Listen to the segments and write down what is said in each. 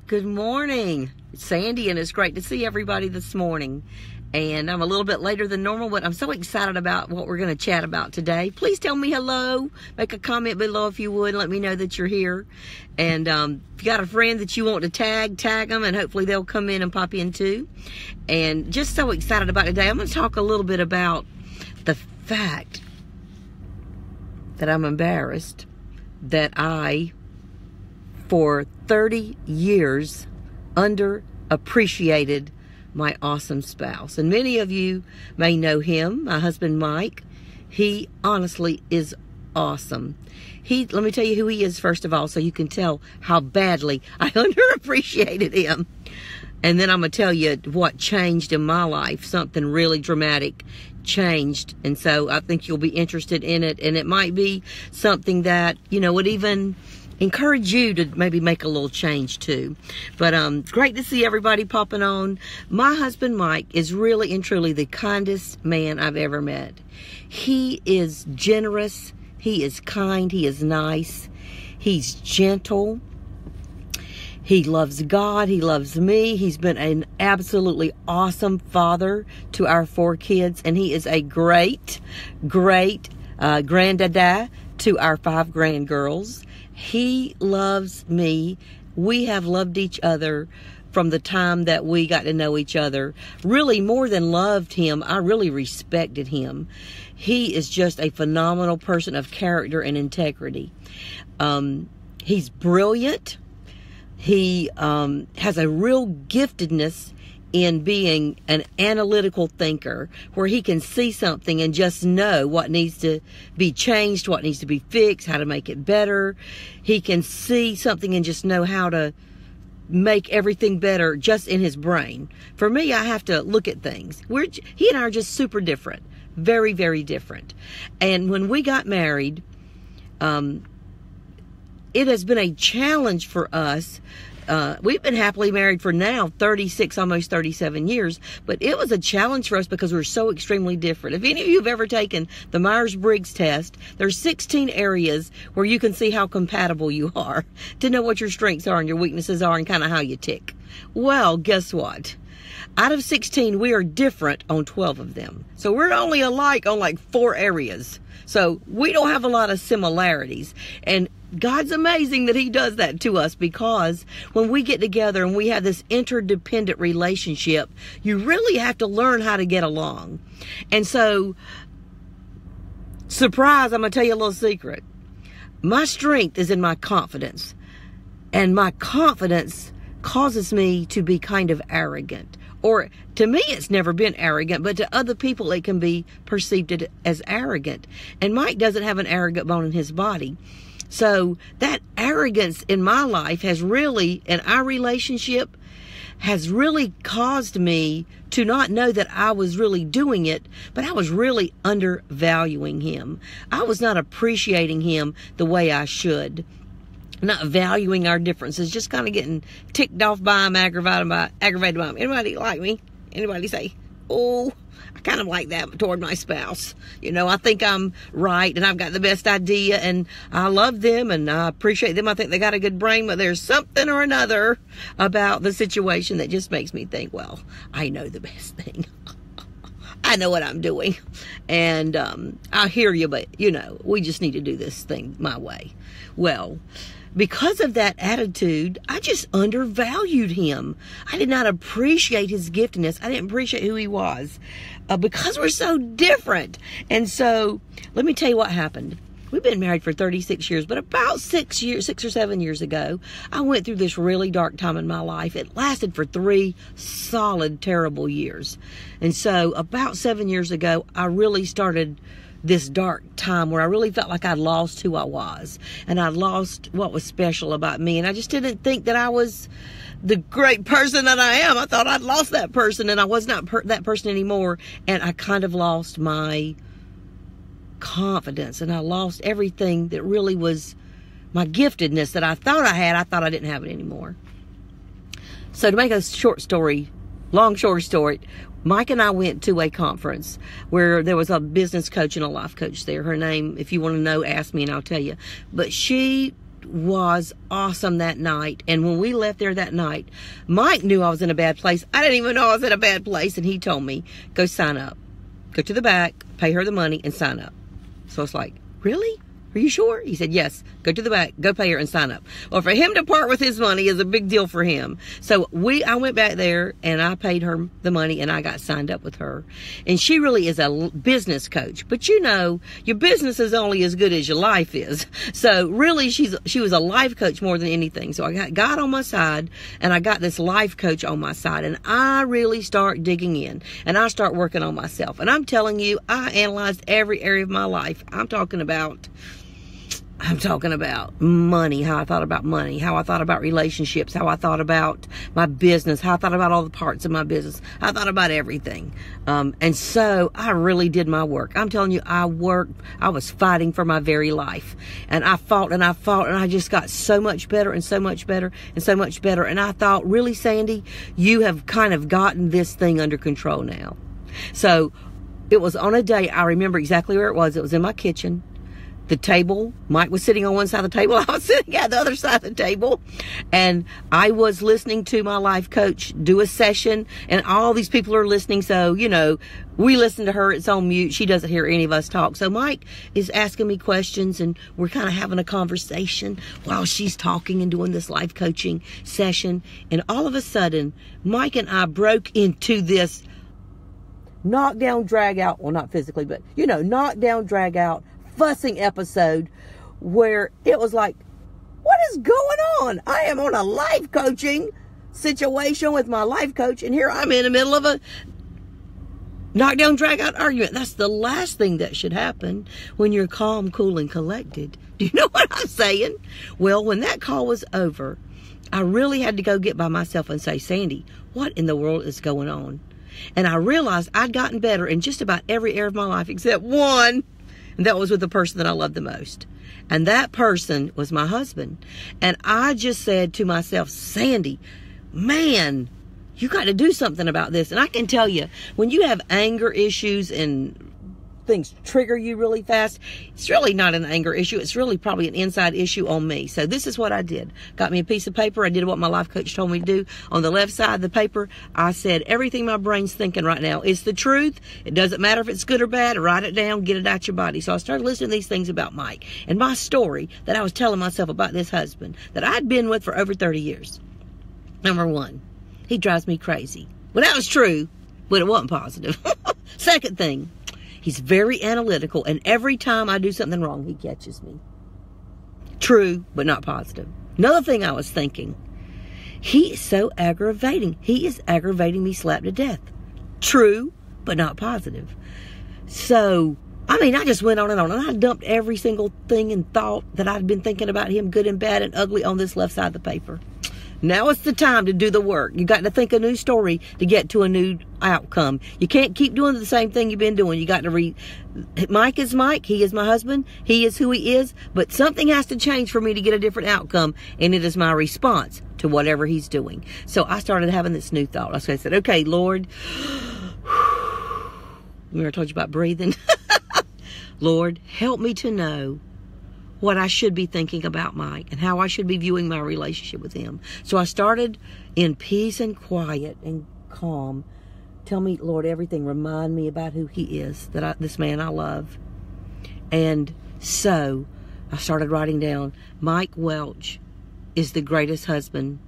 Good morning. It's Sandy, and it's great to see everybody this morning. And I'm a little bit later than normal, but I'm so excited about what we're going to chat about today. Please tell me hello. Make a comment below if you would, and let me know that you're here. And if you got a friend that you want to tag them, and hopefully they'll come in and pop in too. And just so excited about today. I'm going to talk a little bit about the fact that I'm embarrassed that I, for 30 years, underappreciated my awesome spouse. And many of you may know him, my husband Mike. He honestly is awesome. Let me tell you who he is first of all, so you can tell how badly I underappreciated him. And then I'm going to tell you what changed in my life. Something really dramatic changed. And so I think you'll be interested in it. And it might be something that, would even encourage you to maybe make a little change too. But great to see everybody popping on. My husband Mike is really and truly the kindest man I've ever met. He is generous. He is kind. He is nice. He's gentle. He loves God. He loves me. He's been an absolutely awesome father to our 4 kids. And he is a great granddad to our 5 grandgirls. He loves me. We have loved each other from the time that we got to know each other. Really, more than loved him, I really respected him. He is just a phenomenal person of character and integrity. He's brilliant. He has a real giftedness in being an analytical thinker, where he can see something and just know what needs to be changed, what needs to be fixed, how to make it better. He can see something and just know how to make everything better just in his brain. For me, I have to look at things. He and I are just super different. Very, very different. And when we got married, it has been a challenge for us. We've been happily married for now 36, almost 37 years, but it was a challenge for us because we're so extremely different. If any of you have ever taken the Myers-Briggs test, there's 16 areas where you can see how compatible you are, to know what your strengths are and your weaknesses are and kind of how you tick. Well, guess what? Out of 16, we are different on 12 of them. So we're only alike on like 4 areas. So we don't have a lot of similarities. And God's amazing that he does that to us, because when we get together and we have this interdependent relationship, you really have to learn how to get along. And so, surprise, I'm going to tell you a little secret. My strength is in my confidence. And my confidence causes me to be kind of arrogant. Or to me, it's never been arrogant, but to other people, it can be perceived as arrogant. And Mike doesn't have an arrogant bone in his body. So that arrogance in my life has really, in our relationship, has really caused me to not know that I was really doing it, but I was really undervaluing him. I was not appreciating him the way I should. Not valuing our differences, just kind of getting ticked off by him, aggravated by him. Anybody like me? Anybody say, oh, I kind of like that toward my spouse. I think I'm right and I've got the best idea and I love them and I appreciate them. I think they got a good brain, but there's something or another about the situation that just makes me think, well, I know the best thing. I know what I'm doing. And I hear you, but, we just need to do this thing my way. Well, because of that attitude, I just undervalued him. I did not appreciate his giftedness. I didn't appreciate who he was because we're so different. And so let me tell you what happened. We've been married for 36 years, but about 6 or 7 years ago, I went through this really dark time in my life. It lasted for 3 solid, terrible years. And so about 7 years ago, I really started this dark time where I really felt like I'd lost who I was, and I lost what was special about me. And I just didn't think that I was the great person that I am. I thought I'd lost that person, and I was not that person anymore. And I kind of lost my confidence, and I lost everything that really was my giftedness that I thought I had. I thought I didn't have it anymore. So to make a long story short, Mike and I went to a conference where there was a business coach and a life coach there. Her name, if you want to know, ask me and I'll tell you. But she was awesome that night. And when we left there that night, Mike knew I was in a bad place. I didn't even know I was in a bad place. And he told me, go sign up. Go to the back, pay her the money, and sign up. So it's like, really? Are you sure? He said, yes. Go to the back, go pay her, and sign up. Well, for him to part with his money is a big deal for him. So I went back there, and I paid her the money, and I got signed up with her. And she really is a business coach. But you know, your business is only as good as your life is. So really, she was a life coach more than anything. So I got God on my side, and I got this life coach on my side. And I really start digging in, and I start working on myself. And I'm telling you, I analyzed every area of my life. I'm talking about money, how I thought about money, how I thought about relationships, how I thought about my business, how I thought about all the parts of my business. I thought about everything. And so I really did my work. I'm telling you, I worked. I was fighting for my very life. And I fought and I fought, and I just got so much better and so much better and so much better. And I thought, really, Sandy, you have kind of gotten this thing under control now. So it was on a day, I remember exactly where it was. It was in my kitchen. The table, Mike was sitting on one side of the table. I was sitting at the other side of the table. And I was listening to my life coach do a session. And all these people are listening. So, you know, we listen to her. It's on mute. She doesn't hear any of us talk. So Mike is asking me questions. And we're kind of having a conversation while she's talking and doing this life coaching session. And all of a sudden, Mike and I broke into this knockdown, drag out. Well, not physically, but, you know, knockdown, drag out, fussing episode where it was like, what is going on? I am on a life coaching situation with my life coach, and here I'm in the middle of a knockdown, drag out argument. That's the last thing that should happen when you're calm, cool, and collected. Do you know what I'm saying? Well, when that call was over, I really had to go get by myself and say, Sandy, what in the world is going on? And I realized I'd gotten better in just about every area of my life except one. And that was with the person that I loved the most. And that person was my husband. And I just said to myself, Sandy, man, you got to do something about this. And I can tell you, when you have anger issues and things trigger you really fast, it's really not an anger issue. It's really probably an inside issue on me. So this is what I did. Got me a piece of paper. I did what my life coach told me to do. On the left side of the paper, I said, everything my brain's thinking right now is the truth. It doesn't matter if it's good or bad. Write it down, get it out your body. So I started listening to these things about Mike and my story that I was telling myself about this husband that I'd been with for over 30 years. Number one, he drives me crazy. Well, that was true, but it wasn't positive. Second thing, he's very analytical, and every time I do something wrong, he catches me. True, but not positive. Another thing I was thinking, he is so aggravating. He is aggravating me slap to death. True, but not positive. So, I mean, I just went on, and I dumped every single thing and thought that I'd been thinking about him, good and bad and ugly, on this left side of the paper. Now it's the time to do the work. You got to think a new story to get to a new outcome. You can't keep doing the same thing you've been doing. You got to Mike is Mike. He is my husband. He is who he is. But something has to change for me to get a different outcome. And it is my response to whatever he's doing. So I started having this new thought. So I said, okay, Lord. Remember I told you about breathing? Lord, help me to know what I should be thinking about Mike and how I should be viewing my relationship with him. So I started in peace and quiet and calm. Tell me, Lord, everything. Remind me about who he is, this man I love. And so I started writing down, Mike Welch is the greatest husband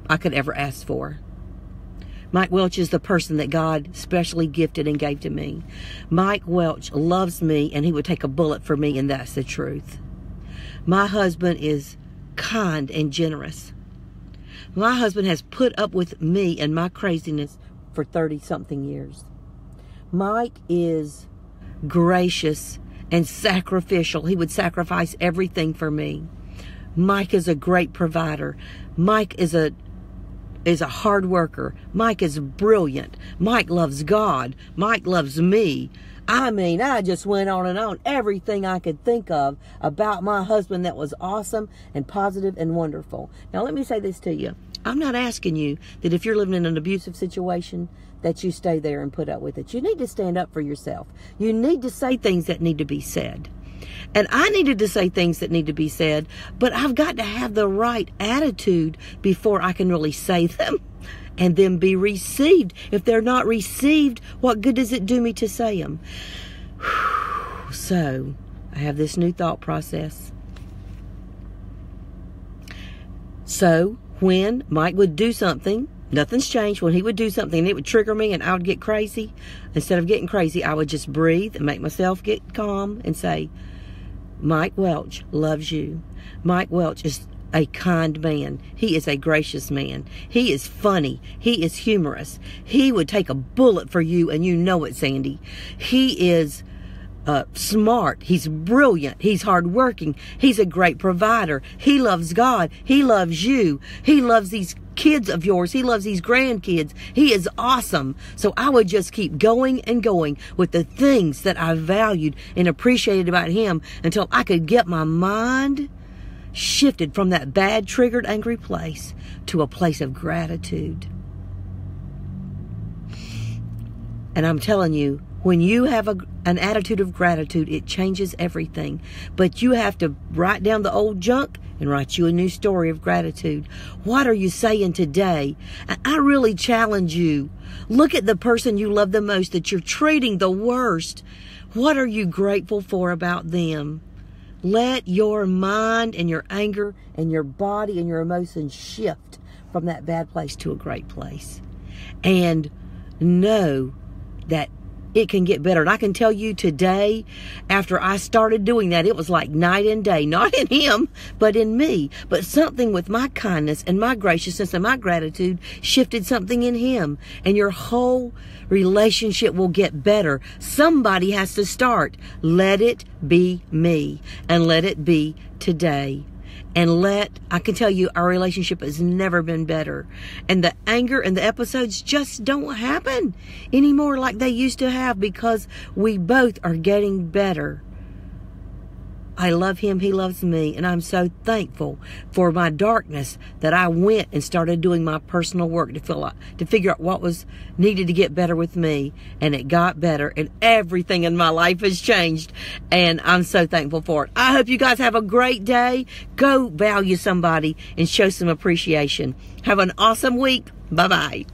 I could ever ask for. Mike Welch is the person that God specially gifted and gave to me. Mike Welch loves me, and he would take a bullet for me, and that's the truth. My husband is kind and generous. My husband has put up with me and my craziness for 30-something years. Mike is gracious and sacrificial. He would sacrifice everything for me. Mike is a great provider. Mike is a hard worker. Mike is brilliant. Mike loves God. Mike loves me. I mean, I just went on and on. Everything I could think of about my husband that was awesome and positive and wonderful. Now, let me say this to you. I'm not asking you that if you're living in an abusive situation that you stay there and put up with it. You need to stand up for yourself. You need to say things that need to be said. And I needed to say things that need to be said, but I've got to have the right attitude before I can really say them and then be received. If they're not received, what good does it do me to say them? So, I have this new thought process. So, when Mike would do something, nothing's changed. When he would do something and it would trigger me and I would get crazy, instead of getting crazy, I would just breathe and make myself get calm and say, Mike Welch loves you. Mike Welch is a kind man. He is a gracious man. He is funny. He is humorous. He would take a bullet for you, and you know it, Sandy. He is smart. He's brilliant. He's hardworking. He's a great provider. He loves God. He loves you. He loves these kids of yours. He loves these grandkids. He is awesome. So I would just keep going and going with the things that I valued and appreciated about him until I could get my mind shifted from that bad, triggered, angry place to a place of gratitude. And I'm telling you, when you have an attitude of gratitude, it changes everything. But you have to write down the old junk and write you a new story of gratitude. What are you saying today? I really challenge you. Look at the person you love the most that you're treating the worst. What are you grateful for about them? Let your mind and your anger and your body and your emotions shift from that bad place to a great place. And know that it can get better. And I can tell you today, after I started doing that, it was like night and day. Not in him, but in me. But something with my kindness and my graciousness and my gratitude shifted something in him. And your whole relationship will get better. Somebody has to start. Let it be me. And let it be today. And I can tell you, our relationship has never been better. And the anger and the episodes just don't happen anymore like they used to have, because we both are getting better. I love him, he loves me, and I'm so thankful for my darkness that I went and started doing my personal work to figure out what was needed to get better with me, and it got better, and everything in my life has changed, and I'm so thankful for it. I hope you guys have a great day. Go value somebody and show some appreciation. Have an awesome week. Bye-bye.